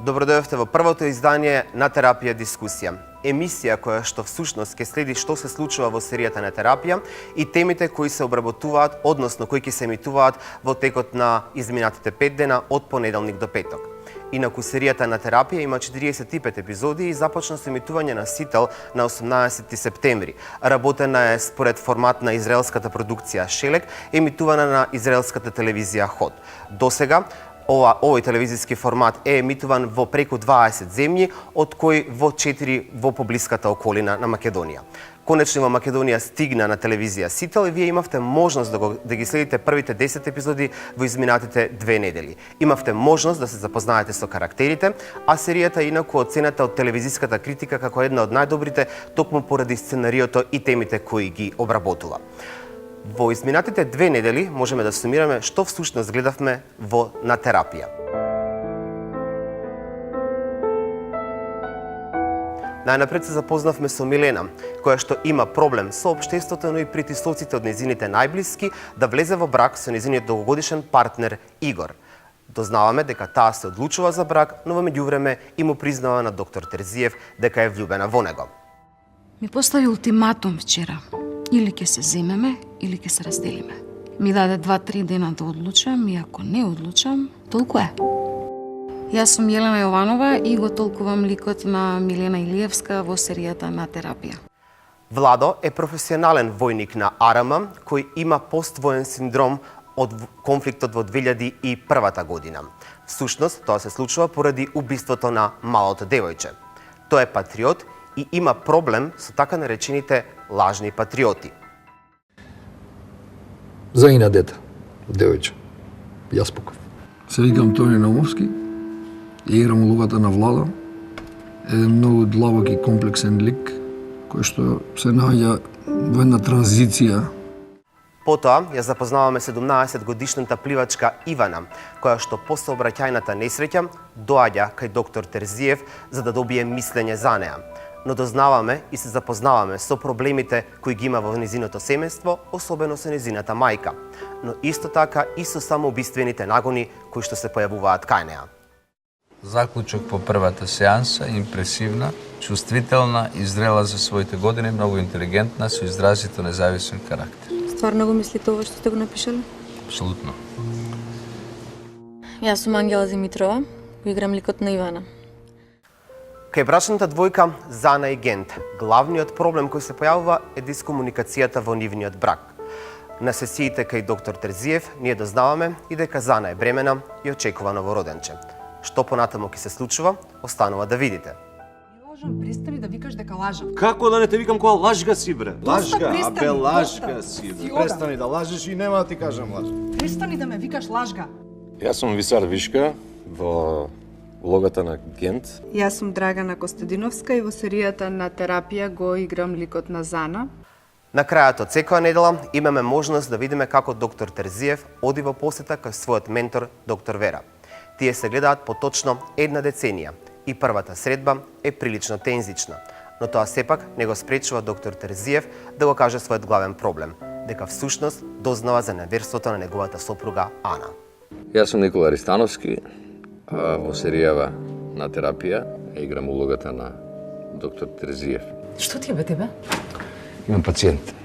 Добродојавте во првото издание на Терапија дискусија. Емисија која што всушност ќе следи што се случува во серијата на Терапија и темите кои се обработуваат, односно кои ќе се емитуваат во текот на изминатите 5 дена од понеделник до петок. Инаку серијата на Терапија има 45 епизоди и започна со емитување на Сител на 18 септември. Работена е според формат на израелската продукција Шелек, емитувана на израелската телевизија Ход. Досега овој телевизиски формат е емитуван во преку 20 земји, од кои во 4 во поблиската околина на Македонија. Конечно во Македонија стигна на телевизија Сител и вие имавте можност да ги следите првите 10 епизоди во изминатите 2 недели. Имавте можност да се запознаете со карактерите, а серијата инаку оценета од телевизиската критика како една од најдобрите токму поради сценариото и темите кои ги обработува. Во изминатите 2 недели можеме да сумираме што всушност гледавме на Терапија. Најнапред се запознавме со Милена, која што има проблем со општеството, но и притисоците од незините најблиски да влезе во брак со незиниот долгогодишен партнер Игор. Дознаваме дека таа се одлучува за брак, но во меѓувреме и му признава на доктор Терзиев дека е влюбена во него. Ми постави ултиматум вчера. Или ќе се земеме, или ќе се разделиме. Ми даде 2-3 дена да одлучам и ако не одлучам, толку е. Јас сум Јелена Јованова и го толкувам ликот на Милена Илиевска во серијата на Терапија. Владо е професионален војник на АРМ кој има поствоен синдром од конфликтот во 2001 година. Всушност, тоа се случува поради убиството на малото девојче. Тој е патриот и има проблем со така наречените лажни патриоти. Заина дете, девојче, јас покав. Се викам Тони Наумовски, играм улогата на Владо, еден многу длабок и комплексен лик, кој што се наоѓа во една транзиција. Потоа ја запознаваме 17-годишната пливачка Ивана, која што после обраќајната несреќа доаѓа кај доктор Терзиев за да добие мислење за неа. Но дознаваме и се запознаваме со проблемите кои ги има во незиното семејство, особено со незината мајка, но исто така и со самоубиствените нагони кои што се појавуваат кај неа. Заклучок по првата сеанса, импресивна, чувствителна и зрела за своите години, многу интелигентна, со изразито независен карактер. Стварно го мислите ова што сте го напишале? Апсолутно. Јас сум Ангела Димитрова, го играм ликот на Ивана. Кај брачната двојка Зана и Гент, главниот проблем кој се појавува е дискомуникацијата во нивниот брак. На сесиите кај доктор Терзиев ние дознаваме и дека Зана е бремена и очекува новороденче. Што понатаму ќе се случува, останува да видите. Лажам, престани да викаш дека лажам. Како да не те викам кога лажга си, бре? Лажга, абе лажга си, бре. Престани да лажеш и нема да ти кажам лажга. Престани да ме викаш лажга. Јас сум Висар Вишка во улогата на Гент. Јас сум Драгана Костадиновска и во серијата на Терапија го играм ликот на Зана. На крајот од секоја недела имаме можност да видиме како доктор Терзиев оди во посета кај својот ментор доктор Вера. Тие се гледаат по точно една деценија и првата средба е прилично тензична, но тоа сепак не го спречува доктор Терзиев да го каже својот главен проблем, дека всушност дознава за неверството на неговата сопруга Ана. Јас сум Никола Ристановски, во серијава на Терапија играм улогата на доктор Терзиев. Што ти е бе тебе? Имам пациент.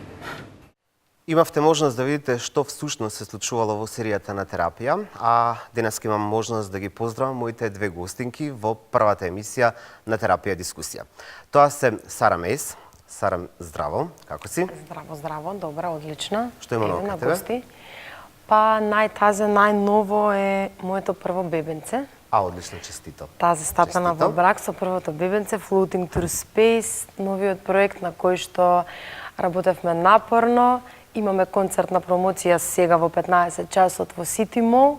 Имавте можност да видите што всушност се случувало во серијата на Терапија, а денеска имам можност да ги поздравам моите две гостинки во првата емисија на Терапија дискусија. Тоа се Сара Мейс. Сара, здраво, како си? Здраво, здраво, добра, одлична. Што има ново кај тебе? Па најново е моето прво бебенце. Одлично, честито. Тази стапена во брак со првото бебенце, Floating Through Space, новиот проект на кој што работевме напорно. Имаме концертна промоција сега во 15 часот во City Mall.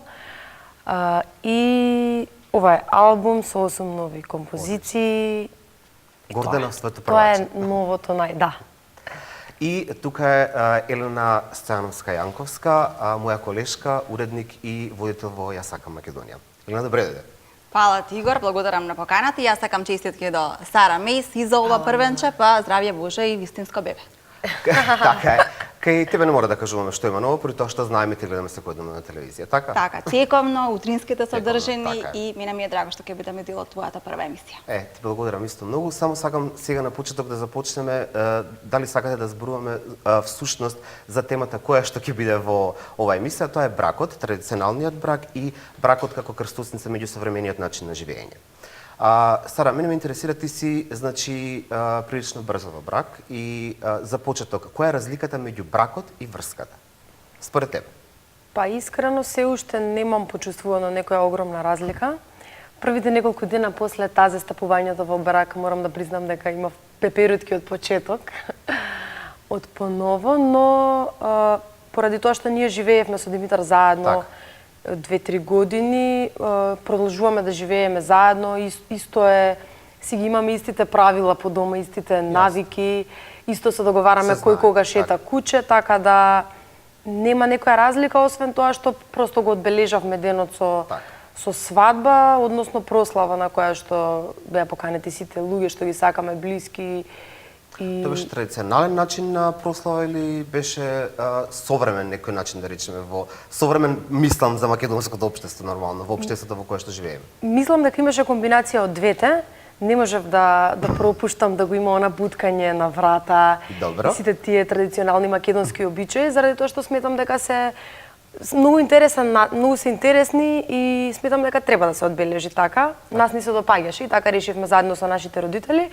И ова е албум со 8 нови композиции. Гордена своето прваче. Тоа е новото да. И тука е Елена Стојановска-Јанковска, моја колешка, уредник и водител во Јас сакам Македонија. Елена, добре дојде. Фала ти, Игор, благодарам на поканата и јас сакам честитки до Сара Мейс и за ова првенче, па здравје Боже и вистинско бебе. Така е. Кај тебе не мора да кажуваме што има ново, при тоа што знаеме те гледаме секој ден на телевизија, така? Така, тековно, утринските содржини така е. и мене ми е драго што ќе бидеме дел од твојата прва емисија. Ти благодарам исто многу. Само сакам сега на почеток да започнеме, дали сакате да зборуваме всушност за темата која што ќе биде во оваа емисија, тоа е бракот, традиционалниот брак и бракот како крстосница меѓу современиот начин на живење. Сара, мене ме интересира, ти си, значи, прилично брзо во брак и за почеток, која е разликата меѓу бракот и врската? Според тебе? Па искрено се уште немам почувствувано некоја огромна разлика. Првите неколку дена после тази стапувањето во брак морам да признам дека има пеперутки од почеток, од поново, но поради тоа што ние живеевме со Димитар заедно 2-3 години, продолжуваме да живееме заедно, исто е, си ги имаме истите правила по дома, истите навики, исто се договараме кој кога шета куче, така да нема некоја разлика, освен тоа што просто го одбележавме денот со свадба, односно прослава на која што беа поканети сите луѓе што ги сакаме блиски. Тоа беше традиционален начин на прослава или беше современ некој начин, да речеме, во современ, мислам за македонското општество нормално, во општеството во кое што живееме? Мислам дека имаше комбинација од двете. Не можев да пропуштам да го има она буткање на врата и сите тие традиционални македонски обичаи, заради тоа што сметам дека се многу се интересни и сметам дека треба да се одбележи така. Нас ни се допаѓаше и така решивме заедно со нашите родители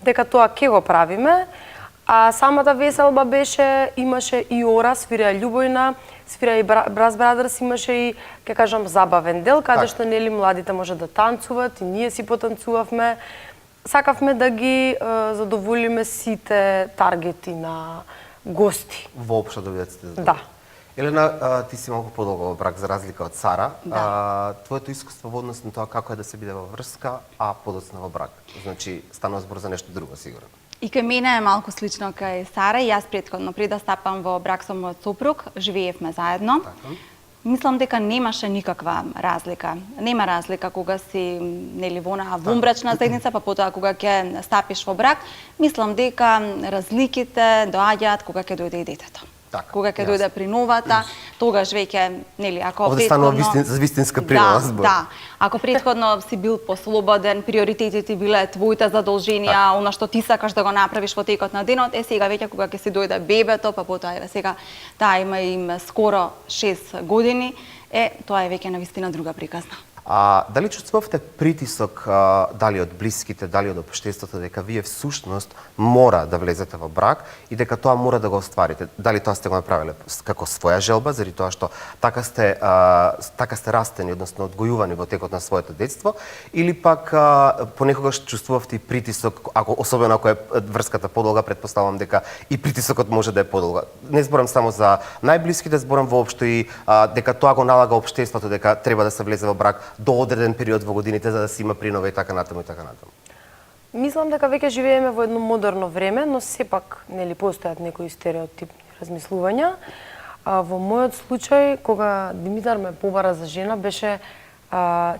дека тоа ќе го правиме. А самата веселба имаше и ора, свира Љубојна, свира и Брас Брадърс, имаше и, ќе кажам, забавен дел, каде што нели младите може да танцуват и ние си потанцувавме. Сакавме да ги задоволиме сите таргети на гости. Воопшто да бидат сите задоволени. Да. Елена, ти си малку подолго во брак за разлика од Сара. Да. Твоето искуство во однос на тоа како е да се биде во врска, а подоцна во брак. Значи, станува збор за нешто друго, сигурно. И кај мене е малку слично кај Сара и јас претходно пред да стапам во брак со мојот сопруг, живеевме заедно. Мислам дека немаше никаква разлика. Нема разлика кога си нели во онаа вонбрачна заедница, па потоа кога ќе стапиш во брак. Мислам дека разликите доаѓаат кога ќе дојде и детето. Кога ќе дојде при новата, тогаш веќе, нели, ако овде станува вистинска принуда збор. Да, ако претходно си бил послободен, приоритетите биле твоите задолженија, она што ти сакаш да го направиш во текот на денот, сега веќе кога ќе си дојде бебето, па потоа сега таа има им скоро 6 години, тоа е веќе навистина друга приказна. Дали чувствувавте притисок, дали од блиските, дали од општеството, дека вие всушност мора да влезете во брак и дека тоа мора да го остварите? Дали тоа сте го направиле како своја желба, заради тоа што така сте растени, односно одгојувани во текот на своето детство, или пак понекогаш чувствувавте и притисок, особено ако е врската подолга, претпоставувам дека и притисокот може да е подолга. Не зборам само за најблиските, зборам воопшто и дека тоа го налага општеството, дека треба да се влезе во брак до одреден период во годините за да се има принова и така натаму и така натаму. Мислам дека веќе живееме во едно модерно време, но сепак нели постојат некои стереотипни размислувања. Во мојот случај, кога Димитар ме побара за жена, беше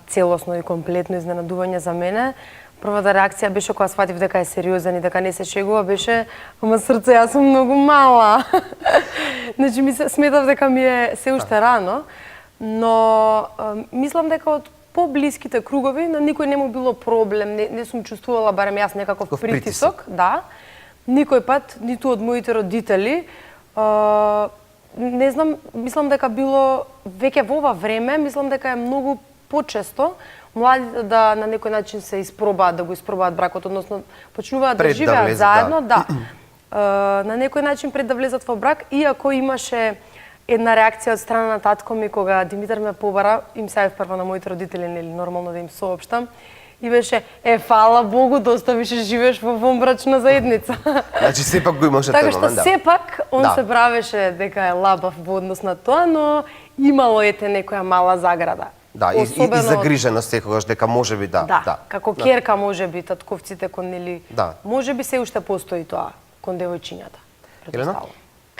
целосно и комплетно изненадување за мене. Првата реакција беше кога сфатив дека е сериозен и дека не се шегува, беше ама срце, јас сум многу мала. Значи сметав дека ми е се уште рано. Но мислам дека од поблиските кругови на никој не му било проблем, не сум чувствувала барем јас некаков притисок, да. Никој пат, ниту од моите родители. Не знам, мислам дека било веќе во ова време, мислам дека е многу почесто младите да на некој начин се испробаат, да го испробаат бракот, односно почнуваат да живеат заедно, да. На некој начин пред да влезат во брак, иако имаше една реакција од страна на татко ми кога Димитар ме побара, им се јавив прво на моите родители, нели нормално да им соопштам, и беше фала Богу да оставиш живееш во вонбрачна заедница. Значи сепак го имаше тој момент, да. Така што сепак он се правеше дека е лабав во однос на тоа, но имало некоја мала заграда. Да, и загриженост секогаш дека можеби да. Како ќерка можеби татковците кон нели. Можеби се уште постои тоа кон девојчињата. Елена?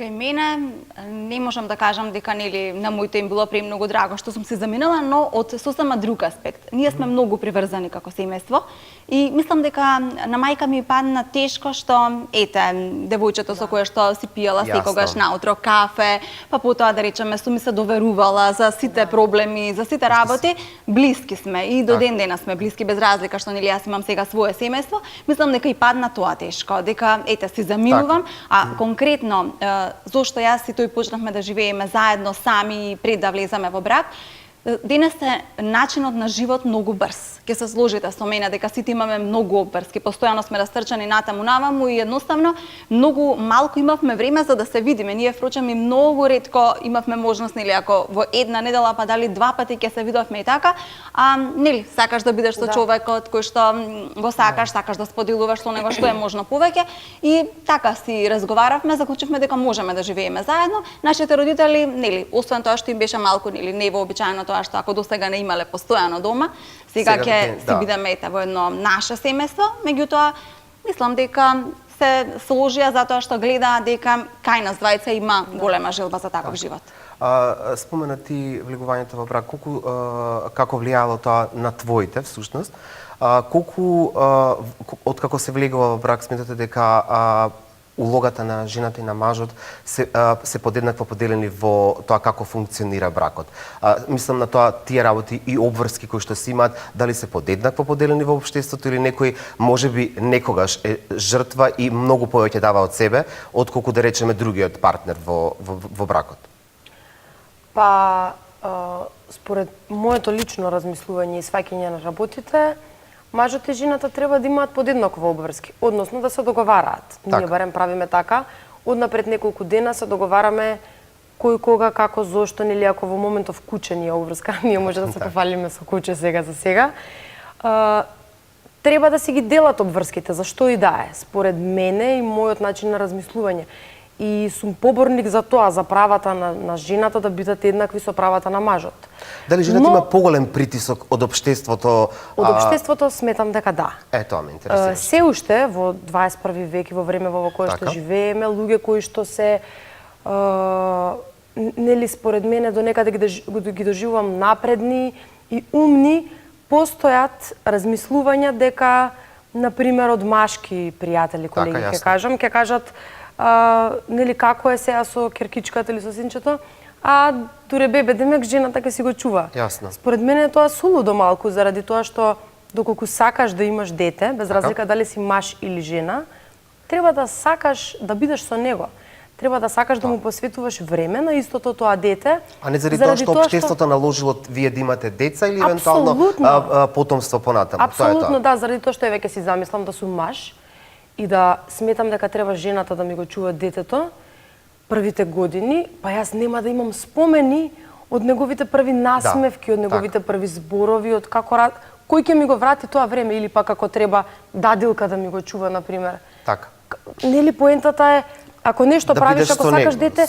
Кај мене не можам да кажам дека нели на моите им било премногу драго што сум се заминала, но од сосема друг аспект. Ние сме многу приврзани како семејство и мислам дека на мајка ми падна тешко што девојчето со кое што си пиела секогаш наутро кафе, па потоа да речеме сум ми се доверувала за сите проблеми, за сите работи, блиски сме и до ден денес сме блиски без разлика што нели јас имам сега свое семејство. Мислам дека и падна тоа тешко, дека си заминувам, а конкретно зошто јас и тој почнавме да живееме заедно сами пред да влеземе во брак, денес е начинот на живот многу брз. Ке се сложите со мене дека сите имаме многу брз, ке постојано сме растрчани натаму наваму и едноставно многу малку имавме време за да се видиме. Ние впрочем и многу ретко имавме можност, нели, ако во една недела па дали два пати ќе се видовме и така, нели, сакаш да бидеш со човекот кој што го сакаш да споделуваш со него што е можно повеќе и така си разговаравме, заклучивме дека можеме да живееме заедно. Нашите родители, нели, освен тоа што им беше малку, нели, невообичаено тоа што ако досега не имале постојано дома, сега ќе си бидеме во едно наше семејство, меѓутоа мислам дека се сложија затоа што гледа дека кај нас двајца има голема желба за таков живот. Спомена ти влегувањето во брак, како влијало тоа на твоите всушност? Колку откако се влегува во брак сметате дека улогата на жената и на мажот се подеднакво поделени во тоа како функционира бракот. Мислам на тоа тие работи и обврски кои што се имаат, дали се подеднакво поделени во општеството или некој можеби некогаш е жртва и многу повеќе дава од себе, отколку да речеме другиот партнер во бракот. Па, според моето лично размислување и сваќање на работите, мажот и жената треба да имаат подеднакво обврски, односно да се договараат. Ние барем правиме така, однапред неколку дена се договараме кој кога, како, зошто, нели ако во моментов куче ни е обврска, ние може да се пофалиме со куче сега за сега. Треба да си ги делат обврските, зашто и да е, според мене и мојот начин на размислување. И сум поборник за тоа, за правата на жената да бидат еднакви со правата на мажот. Дали жената има поголем притисок од општеството? Од општеството сметам дека да. Тоа ме интересира. Се уште во 21 век и во време во кое што живееме, луѓе кои што се нели според мене до некаде ги доживувам напредни и умни, постојат размислувања дека на пример од машки пријатели, колеги ќе кажат нели како е сега со керкичката или со синчето, дуре бебе демек жената ќе си го чува. Јасно. Според мене тоа сулудо малку заради тоа што доколку сакаш да имаш дете, без разлика дали си маж или жена, треба да сакаш да бидеш со него. Треба да сакаш да му посветуваш време на истото тоа дете. А не заради тоа што општеството наложило вие да имате деца или евентуално потомство понатаму. Апсолутно да, заради тоа што веќе си замислам да сум маж и да сметам дека треба жената да ми го чува детето првите години, па јас нема да имам спомени од неговите први насмевки, од неговите први зборови, од како кој ќе ми го врати тоа време или пак ако треба дадилка да ми го чува на пример. Така. Нели поентата е ако нешто правиш, ако сакаш дете,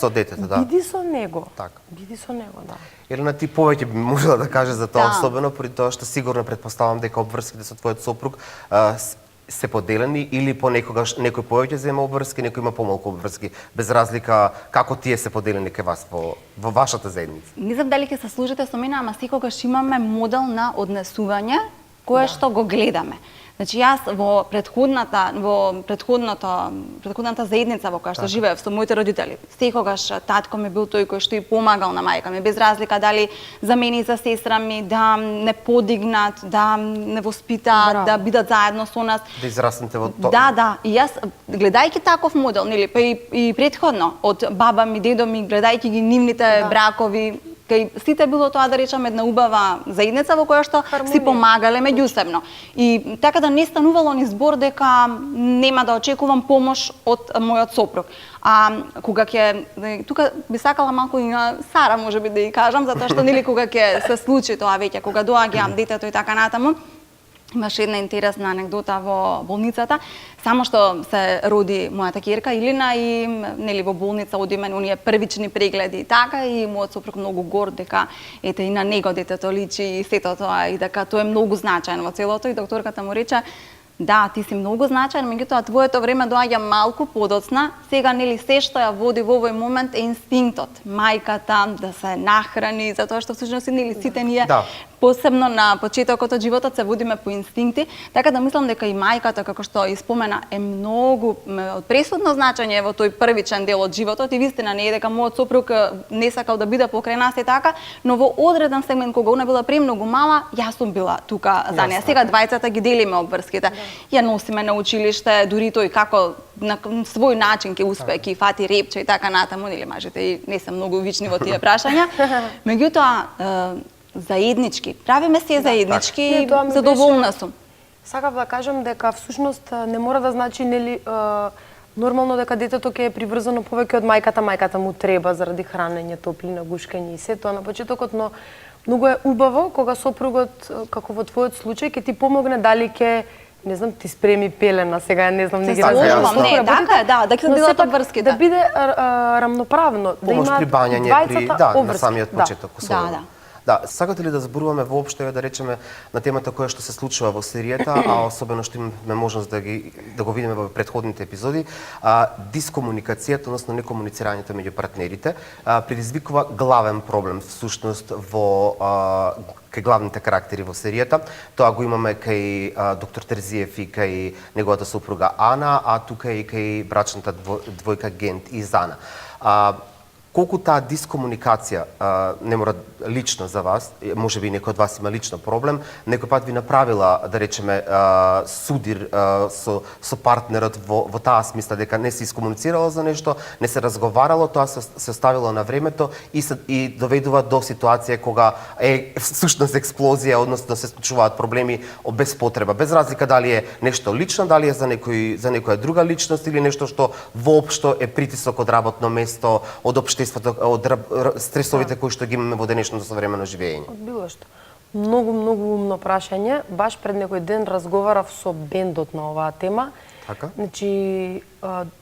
биди со него. Биди со него, да. Елена, ти повеќе би можела да кажеш за тоа, особено при тоа што сигурно предпоставам дека обврските со твојот сопруг се поделени или понекогаш некој повеќе зема обврски, некој има помалку обврски, без разлика како тие се поделени кај вас во вашата заедница? Не знам дали ќе се служите со мене, ама секогаш имаме модел на однесување кое што го гледаме. Значи јас во предходната заедница во која што живеев со моите родители, секогаш татко ми бил тој кој што и помагал на мајка ми, без разлика дали за мене и за сестра ми, да не подигнат, да не воспитаат, да бидат заедно со нас. Да израснете во тоа. Да. И јас гледајќи таков модел, нели, па и претходно од баба ми, дедо ми, гледајќи ги нивните бракови, кај сите било тоа да речам една убава заедница во која што си помагале меѓусебно. И така да не станувало ни збор дека нема да очекувам помош од мојот сопруг. Кога тука би сакала малку и на Сара можеби да ја кажам, затоа што нели кога ќе се случи тоа веќе, кога доаѓа детето и така натаму, имаше една интересна анегдота во болницата, само што се роди мојата ќерка Илина и нели во болница одиме на оние првични прегледи и така и мојот сопруг многу горд дека ете и на него детето личи и сето тоа и дека тоа е многу значајно во целото и докторката му рече да, ти си многу значаен, меѓутоа твоето време доаѓа малку подоцна. Сега нели се што ја води во овој момент е инстинктот. Мајката да се нахрани, затоа што всушност нели сите ние посебно на почетокот од животот се водиме по инстинкти, така да мислам дека и мајката, како што и спомена, е многу од пресудно значење во тој првичен дел од животот и вистина не е дека мојот сопруг не сакал да биде покрај нас и така, но во одреден сегмент кога она била премногу мала, јас сум била тука за неа. Сега двајцата ги делиме обврските. Ја носиме на училиште, дури тој како на свој начин ќе успее, ќе фати репче и така натаму, нели мажите и не се многу вични во тие прашања. Меѓутоа заеднички. Правиме се заеднички и задоволна сум. Сакав да кажам дека всушност не мора да значи нели нормално дека детето ќе е приврзано повеќе од мајката, мајката му треба заради хранење, топлина, гушкање и се тоа на почетокот, но многу е убаво кога сопругот, како во твојот случај, ќе ти помогне дали ќе не знам, ти спреми пелена, сега не знам, не ги разбирам. Не, така е, да ќе бидат обврските. Да биде рамноправно, да има двајцата на самиот почеток. Да, сакате ли да зборуваме воопшто, да речеме, на темата која што се случува во серијата, а особено што имаме можност да го видиме во претходните епизоди, дискомуникацијата, односно некомуницирањето меѓу партнерите, предизвикува главен проблем всушност во кај главните карактери во серијата. Тоа го имаме кај доктор Терзиев и кај неговата сопруга Ана, а тука и кај брачната двојка Гент и Зана. Колку таа дискомуникација не мора лично за вас, може би некој од вас има лично проблем, некој пат ви направила, да речеме, судир со партнерот во таа смисла дека не се искомуницирало за нешто, не се разговарало, тоа се оставило на времето и доведува до ситуација кога е всушност експлозија, односно се случуваат проблеми без потреба, без разлика дали е нешто лично, дали е за некоја друга личност или нешто што воопшто е притисок од работно место, од од стресовите кои што ги имаме во денешното современо живење. Од било што. Многу умно прашање. Баш пред некој ден разговарав со бендот на оваа тема. Така? Значи,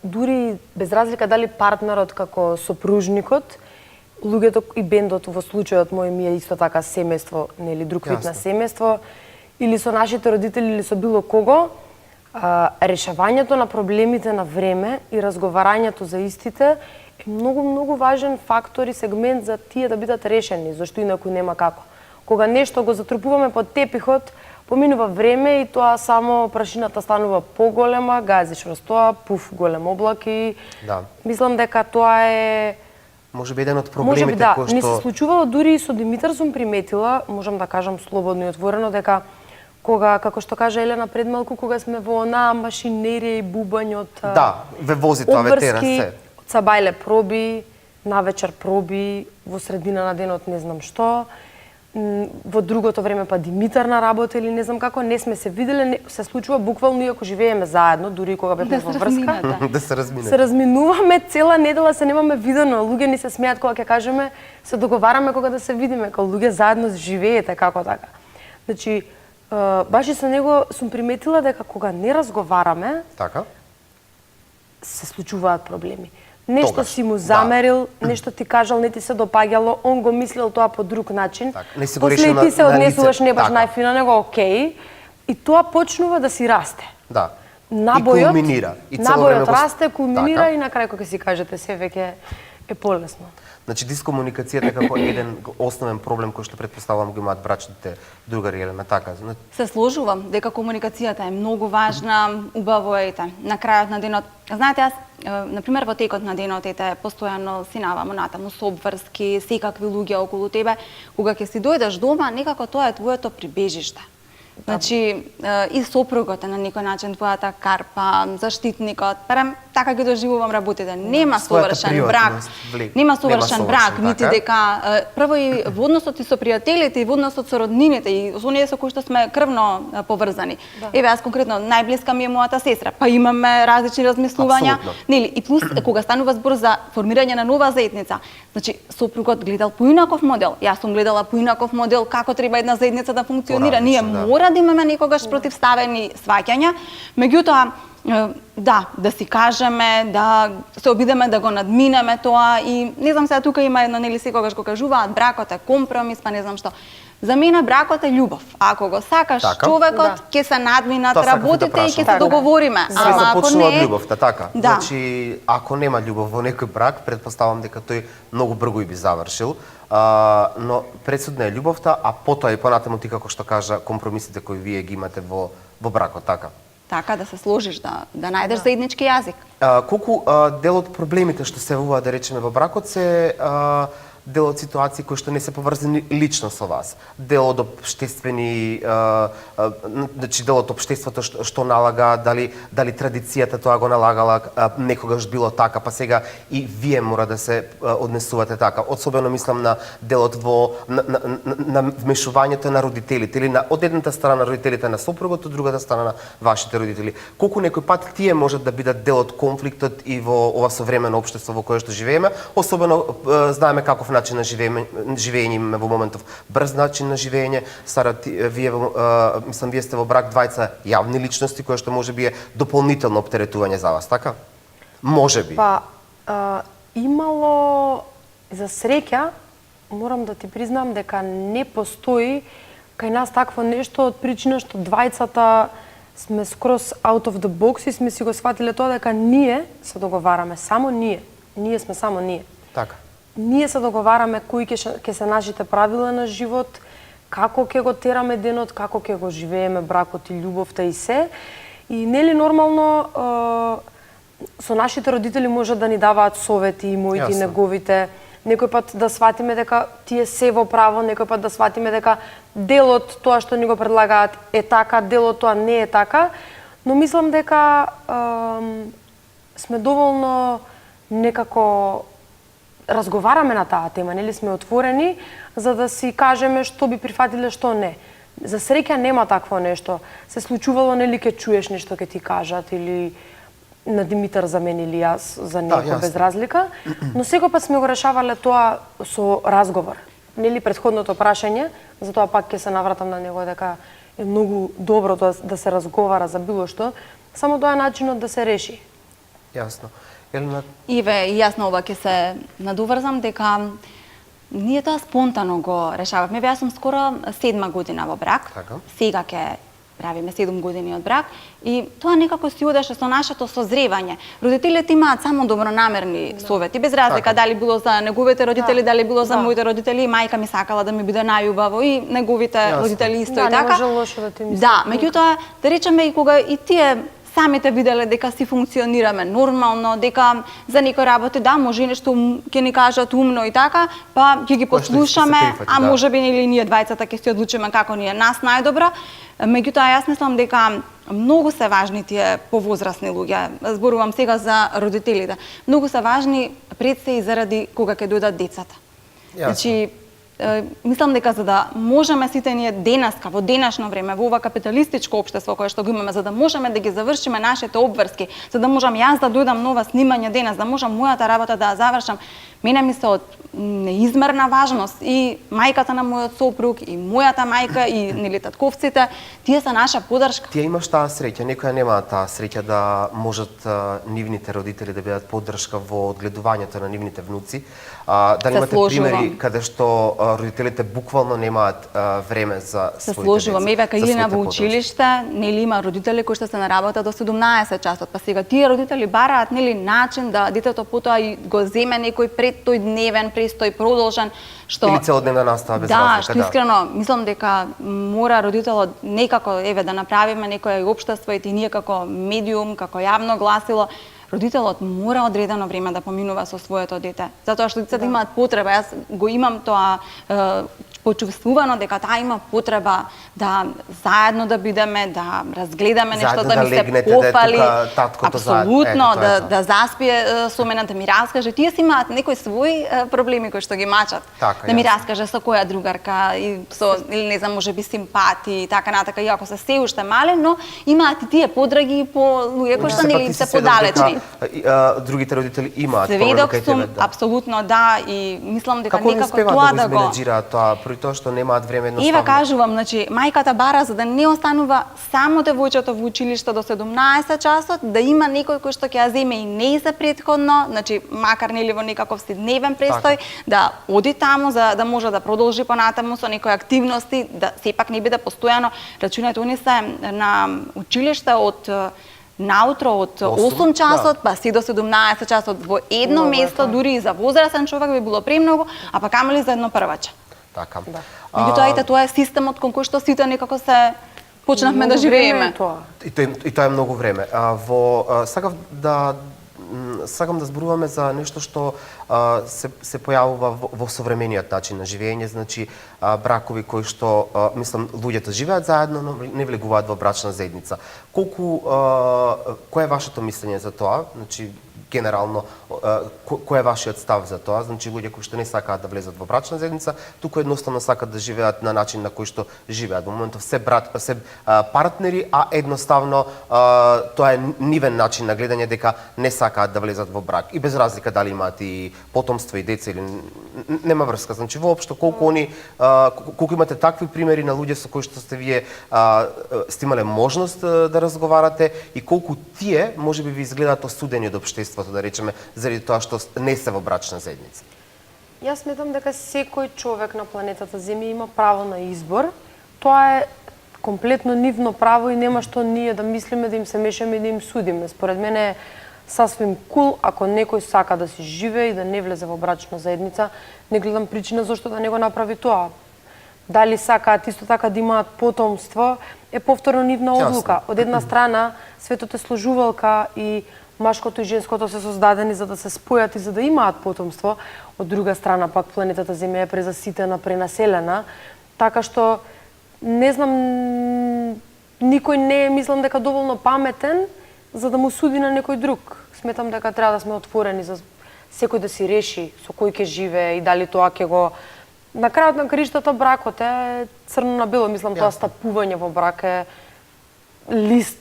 дури без разлика дали партнерот како сопружникот, луѓето и бендот во случајот мој ми е исто така семејство, нели друг вид на семејство, или со нашите родители или со било кого, решавањето на проблемите на време и разговарањето за истите е многу важен фактор и сегмент за тие да бидат решени, зашто инаку нема како. Кога нешто го затрупуваме под тепихот, поминува време и тоа само прашината станува поголема, газиш растоа, пуф, голем облак и мислам дека тоа е можеби еден од проблемите кои што не се случувало, дури и со Димитар сум приметила, можам да кажам слободно и отворено дека кога, како што кажа Елена пред малку, кога сме во онаа машинерија и бубање од ве вози тоа ветера се. Сабајле проби, навечер проби, во средина на денот не знам што, во другото време па Димитар на работа или не знам како, не сме се виделе, се случува буквално иако живееме заедно, дури кога бевме во врска. Да се разминете. Се разминуваме цела недела, се немаме видено, луѓе ни се смеат кога ќе кажеме, се договараме кога да се видиме, кога луѓе заедно живеете како така. Значи, баш и со него сум приметила дека кога не разговараме, така се случуваат проблеми. Нешто си му замерил, нешто ти кажал, не ти се допаѓало, он го мислел тоа по друг начин. После ти се однесуваш не баш најфин на него, окей, и тоа почнува да си расте. Да. Набојот, и кулминира. Набојот расте, кулминира и на крај кога си кажете се веќе е полесно. Значи, дискомуникацијата како еден основен проблем кој што предпоставувам го имаат брачните другари, Елена, така? Се сложувам дека комуникацијата е многу важна, убаво е на крајот на денот. Знаете, јас, например, во текот на денот, постојано си наваму натаму со обврски, секакви луѓе околу тебе. Кога ќе си дојдеш дома, некако тоа е твоето прибежиште. Значи, и сопругот е на некој начин твојата карпа, заштитникот, барем така ги доживувам работите. Нема совршен брак. Нема совршен брак, нити дека прво и во односот и со пријателите и во односот со роднините и со оние со кои што сме крвно поврзани. Еве јас конкретно најблиска ми е мојата сестра, па имаме различни размислувања, нели? И плюс кога станува збор за формирање на нова заедница, значи сопругот гледал поинаков модел, јас сум гледала поинаков модел како треба една заедница да функционира. Ние мора да имаме некогаш противставени сваќања, меѓутоа да си кажеме, да се обидеме да го надминеме тоа и не знам сега тука има едно, нели секогаш го кажуваат, бракот е компромис, па не знам што. За мене бракот е љубов. Ако го сакаш човекот, ќе се надминат работите и ќе се договориме. Се започнува од љубовта, така. Да. Значи, ако нема љубов во некој брак, предпоставам дека тој многу брзо и би завршил. Но пресудна е љубовта, а потоа и понатаму ти како што кажа компромисите кои вие ги имате во бракот, така. Така, да се сложиш, да најдеш заеднички јазик. Колку дел од проблемите што се явуваат, да речеме, во бракот се дел од ситуации кои што не се поврзани лично со вас. Дел од општествени, значи дел од општеството што налага, дали традицијата тоа го налагала, некогаш било така, па сега и вие мора да се однесувате така. Особено мислам на делот на вмешувањето на родителите или од едната страна родителите на сопругот, од другата страна на вашите родители. Колку некој пат тие можат да бидат дел од конфликтот и во ова современо општество во кое што живееме, особено знаеме каков начин на живење имаме во моментов, брз начин на живење. Сара, мислам, вие сте во брак двајца јавни личности, кои што може би е дополнително оптеретување за вас, така? Може би. Па, имало, за среќа, морам да ти признам дека не постои кај нас такво нешто од причина што двајцата сме скроз out of the box и сме си го сватиле тоа дека ние се договараме, само ние. Ние сме само ние. Така. Ние се договараме кои ќе се нашите правила на живот, како ќе го тераме денот, како ќе го живееме бракот и љубовта и се. И нели нормално со нашите родители можат да ни даваат совети, и моите и неговите. Некој пат да сватиме дека тие се во право, некој пат да сватиме дека делот тоа што ни го предлагаат е така, делот тоа не е така, но мислам дека сме доволно некако разговараме на таа тема, нели сме отворени за да си кажеме што би прифатиле, што не. За среќа нема такво нешто. Се случувало, нели, ке чуеш нешто ке ти кажат или на Димитар за мен или јас за некој без разлика, но секој пат сме го решавале тоа со разговор. Нели претходното прашање, затоа пак ќе се навратам на него дека е многу добро тоа да се разговара за било што, само тоа е начинот да се реши. Јасно. Елена? Иве, и јас на ова ќе се надоврзам дека ние тоа спонтано го решававме. Јас сум скоро 7 година во брак. Така. Сега ќе правиме 7 години од брак и тоа некако си одеше со нашето созревање. Родителите имаат само добронамерни совети, без разлика дали било за неговите родители, дали било за моите родители. Мајка ми сакала да ми биде најубаво и неговите родители исто и така. Да, не може лошо да ти мислиш. Да, меѓутоа, да речеме и кога и тие самите виделе дека си функционираме нормално, дека за некои работи да може нешто ќе ни кажат умно и така, па ќе ги послушаме, а може би или ние двајцата ќе се одлучиме како ни е нас најдобро. Меѓутоа јас мислам дека многу се важни тие повозрасни луѓе. Зборувам сега за родителите. Многу се важни пред се и заради кога ќе дојдат децата. Значи, мислам дека за да можеме сите ние денеска, во денешно време, во ова капиталистичко општество кое што го имаме, за да можеме да ги завршиме нашите обврски, за да можам јас да дојдам на ова снимање денес, да можам мојата работа да ја завршам, мене ми се од неизмерна важност и мајката на мојот сопруг, и мојата мајка, и нели татковците, тие се наша поддршка. Тие имаш таа среќа, некоја нема таа среќа да можат нивните родители да бидат поддршка во одгледувањето на нивните внуци. Дали имате примери каде што родителите буквално немаат време за своите деца? Се сложувам. Еве Каилина во училиште, нели има родители кои што се на работа до 17 часот, па сега тие родители бараат нели начин да детето потоа и го земе некој пред тој дневен престој продолжен, што или целодневна настава без разлика, да. Што искрено мислам дека мора родителот некако еве да направиме некое општество и ние како медиум, како јавно гласило, родителот мора одредено време да поминува со своето дете, затоа што децата имаат потреба. Јас го имам тоа почувствувано дека таа има потреба да заедно да бидеме, да разгледаме нешто, да ми се пофали, апсолутно, да заспие со мене, да ми раскаже. Тие си имаат некои своји проблеми кои што ги мачат. Да ми раскаже со која другарка и со или не знам, можеби симпатии и така натака, иако се уште мали, но имаат и тие подраги по луѓе кои што нели се подалечни. другите родители имаат Сведок проблем кај сум, тебе? Да. апсолутно да, и мислам дека Како не некако успеваат тоа да да го го... изменеджираат тоа, при тоа што немаат време едноставно? Ева кажувам, значи, мајката бара за да не останува само девојчето во училиште до 17 часот, да има некој кој што ќе ја земе и не за претходно, значи, макар нели во некаков си дневен престој, да оди таму за да може да продолжи понатаму со некои активности, да сепак не биде постојано. Рачунајте, они се на училиште од наутро од 8 часот, па си до 17 часот во едно место, дури и за возрастен човек би било премногу, а па камали за едно прваче. Така. Меѓутоа, ете, тоа е системот кон кој што сите некако се почнавме да живееме. И тоа е многу време. Сакам да зборуваме за нешто што се појавува во современиот начин на живење, значи бракови кои што, мислам, луѓето живеат заедно, но не влегуваат во брачна заедница. Кое е вашето мислење за тоа? Значи, генерално, кој е вашиот став за тоа? Значи, луѓе кои што не сакаат да влезат во брачна заедница, туку едноставно сакаат да живеат на начин на кој што живеат. Во моментов се партнери, а едноставно тоа е нивен начин на гледање дека не сакаат да влезат во брак. И без разлика дали имаат и потомство и деца или нема врска. Значи, воопшто колку имате такви примери на луѓе со кои што сте вие сте имале можност да разговарате и колку тие можеби ви изгледаат осудени од општеството, да речеме, заради тоа што не се во брачна заедница? Јас сметам дека секој човек на планетата Земја има право на избор. Тоа е комплетно нивно право и нема што ние да мислиме да им се мешаме и да им судиме. Според мене е сасвим кул ако некој сака да си живее и да не влезе во брачна заедница, не гледам причина зашто да не го направи тоа. Дали сакаат исто така да имаат потомство е повторно нивна одлука. Од една страна, светот е сложувалка и машкото и женското се создадени за да се спојат и за да имаат потомство. Од друга страна, пак планетата Земја е презаситена, пренаселена, така што не знам, никој не е, мислам дека доволно паметен за да му суди на некој друг. Сметам дека треба да сме отворени за секој да си реши со кој ќе живее и дали тоа ќе го... На крајот на краиштата бракот е црно на бело, мислам, тоа стапување во брак е лист.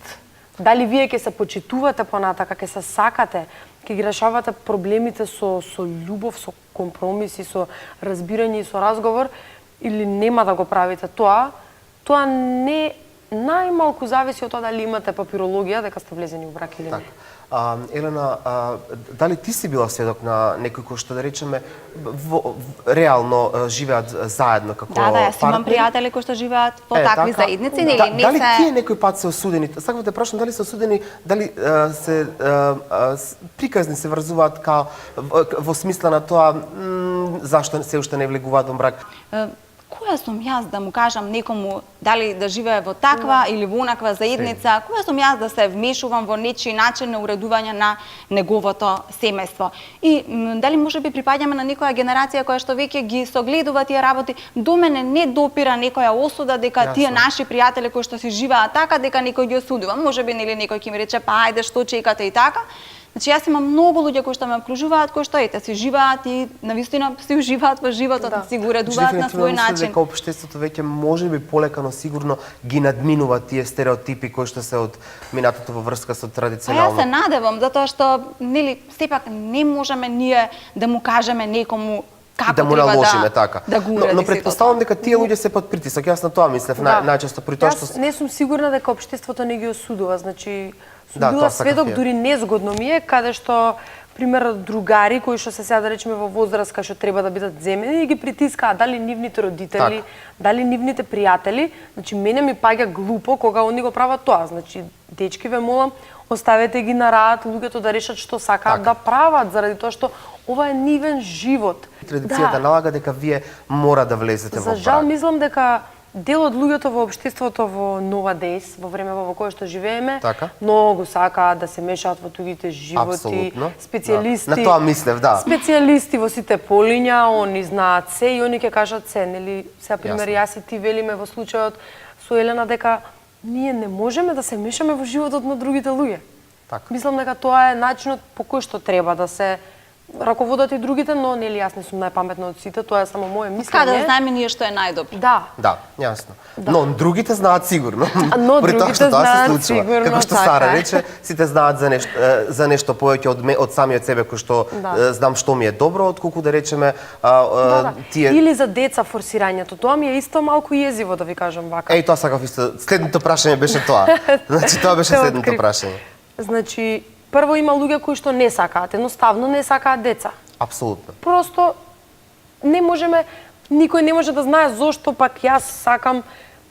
Дали вие ќе се почитувате понатака, ќе се сакате, ќе ги решавате проблемите со љубов, со компромиси, со разбирање и со разговор, или нема да го правите тоа не најмалку зависи од тоа дали имате папирологија дека сте влезени во брак или не. Елена, дали ти си била сведок на некој кој што да речеме реално живеат заедно како партнери? Да, јас имам пријатели кои што живеат во такви заедници, нели не се... Дали тие некој пат се осудени? Сакам да прашам дали се осудени, дали се приказни се врзуваат во смисла на тоа зашто се уште не влегуваат во брак? Која сум јас да му кажам некому дали да живее во таква или во онаква заедница, која сум јас да се вмешувам во нечи начин на уредување на неговото семејство. И дали можеби припаѓаме на некоја генерација која што веќе ги согледува тие работи, до мене не допира некоја осуда дека тие наши пријатели кои што си живеат така дека некој ги осудува. Можеби нели некој ќе ми рече па ајде што чекате и така. Значи јас имам многу луѓе кои што ме обкружуваат, кои што си живеат и навистина си уживаат во животот, си го уредуваат на свој начин. Дека општеството веќе можеби полека, но сигурно ги надминува тие стереотипи кои што се од минатото во врска со традиционално. Па јас се надевам затоа што нели сепак не можеме ние да му кажеме некому како да му наложиме така. Да го уреди. Но претпоставам дека тие луѓе се под притисок. Јас на тоа мислев најчесто при тоа што Јас не сум сигурна дека општеството не ги осудува, значи била сведок дури незгодно ми е каде што пример другари кои што се сега да речеме во возраст кај што треба да бидат земени и ги притискаат дали нивните родители, дали нивните пријатели, значи мене ми паѓа глупо кога они го прават тоа. Значи дечки ве молам, оставете ги на рад луѓето да решат што сакаат да прават заради тоа што ова е нивен живот. Традицијата налага дека вие мора да влезете во брак. За жал мислам дека дел од луѓето во општеството во Нова Дес, во време во кое што живееме, многу сакаат да се мешаат во туѓите животи, специјалисти. На тоа мислев, да. Специјалисти во сите полиња, они знаат се и они ќе кажат се, нели? Сега пример јас и ти велиме во случајот со Елена дека ние не можеме да се мешаме во животот на другите луѓе. Мислам дека тоа е начинот по кој што треба да се раководат и другите, но нели јас не сум најпаметна од сите, тоа е само мое мислење. Каде да знаеме ние што е најдобро? Да. Да, јасно. Но другите знаат сигурно. Но При тоа другите што тоа се знаат случува. сигурно, Како што така Сара е. рече, сите знаат за нешто повеќе од самиот себе кој што знам што ми е добро, отколку да речеме тие. Или за деца форсирањето. Тоа ми е исто малку језиво да ви кажам вака. Тоа сакав исто. Следното прашање беше тоа. Значи тоа беше следното прашање. Значи, прво има луѓе кои што не сакаат, едноставно не сакаат деца. Апсолутно. Просто не можеме, никој не може да знае зошто пак јас сакам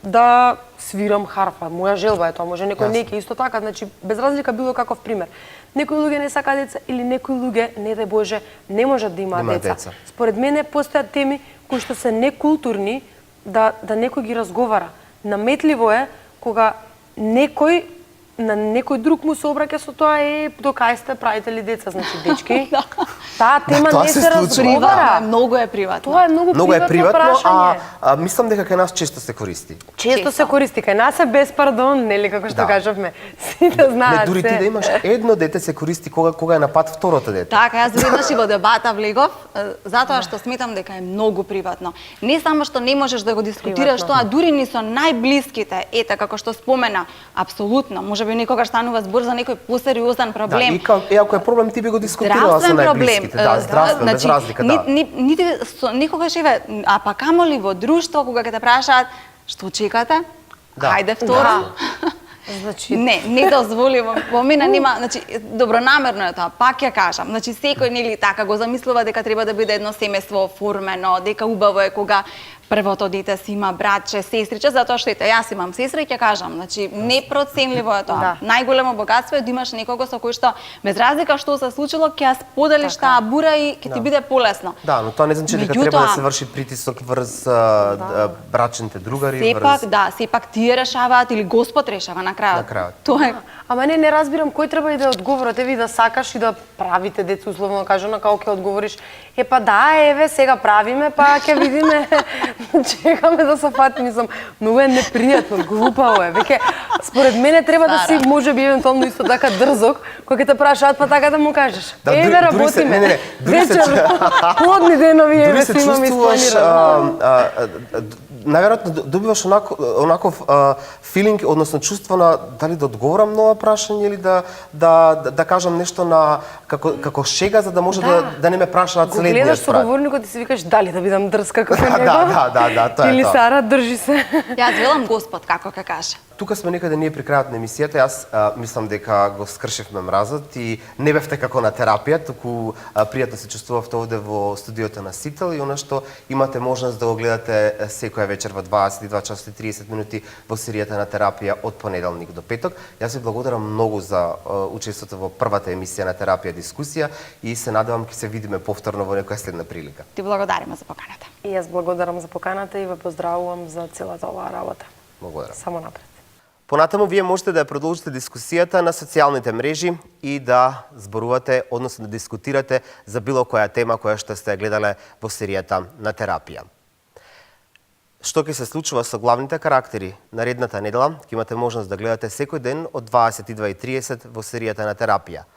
да свирам харфа. Моја желба е тоа, може некој неќе исто така, значи без разлика било каков пример. Некои луѓе не сакаат деца или некои луѓе, не дај Боже, не можат да имаат деца. Според мене постојат теми кои што се некултурни да некој ги разговара. Наметливо е кога некој на некој друг му се обраќа со тоа до кај сте правите ли деца, значи дечки. Таа тема не се разговара. Многу е приватно. Тоа е многу приватно прашање. А мислам дека кај нас често се користи. Често се користи, кај нас е без пардон, нели како што кажавме. Сите знаат. Не, дури ти да имаш едно дете се користи кога е на пат второто дете. Така, јас веднаш и во дебата влегов, затоа што сметам дека е многу приватно. Не само што не можеш да го дискутираш тоа, дури ни со најблиските, ете како што спомена, апсолутно, можеби некогаш станува збор за некој посериозен проблем. Да, и ако е проблем ти би го дискутирала со најблиските, да, здравствен, без разлика, да. Никогаш еве, а па камоли во друштво кога ќе те прашаат што чекате? Хајде второ. Значи не дозволивам. Во мене нема, значи добронамерно е тоа, пак ја кажам. Значи секој нели така го замислува дека треба да биде едно семејство оформено, дека убаво е кога првото дете си има братче, сестриче, затоа што јас имам сестра и ќе кажам, значи непроценливо е тоа. Најголемо богатство е да имаш некого со кој што без разлика што се случило, ќе ја споделиш таа бура и ќе ти биде полесно. Да, но тоа не значи дека треба да се врши притисок врз брачните другари, сепак тие решаваат или Господ решава на крајот. Тоа е. Ама не разбирам кој треба и да одговорат, ви да сакаш и да правите деца условно кажано, како ќе одговориш. Па да, еве сега правиме, па ќе видиме. Чекаме да се фати, мислам, многу е непријатно, глупаво е. Веќе според мене треба да си можеби евентуално исто така дрзок, кој ќе те прашаат па така да му кажеш. Еве работиме. Вечер, плодни денови еве си имаме испланирано. Најверојатно добиваш онаков филинг, односно чувство на дали да одговорам на ова прашање или да кажам нешто на како шега за да може да не ме прашаат следниот. Го гледаш соговорникот и си викаш дали да бидам дрска како него. Да, тоа е. Или Сара држи се. Јас велам Господ како ќе каже. Тука сме некаде ние при крајот на емисијата. Јас мислам дека го скршивме мразот и не бевте како на терапија, туку пријатно се чувствувавте овде во студиото на Сител и она што имате можност да го гледате секоја вечер во 22 часа и 30 минути во серијата на терапија од понеделник до петок. Јас ви благодарам многу за учеството во првата емисија на терапија дискусија и се надевам ќе се видиме повторно во некоја следна прилика. Ти благодариме за поканата. И јас благодарам за поканата и ве поздравувам за целата оваа работа. Благодарам. Само напред. Понатаму вие можете да ја продолжите дискусијата на социјалните мрежи и да зборувате, односно да дискутирате за било која тема која што сте гледале во серијата на терапија. Што ќе се случува со главните карактери наредната недела, ќе имате можност да гледате секој ден од 22:30 во серијата на терапија.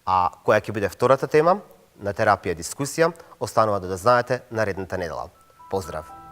А која ќе биде втората тема на терапија дискусија, останува да знаете наредната недела. Поздрав!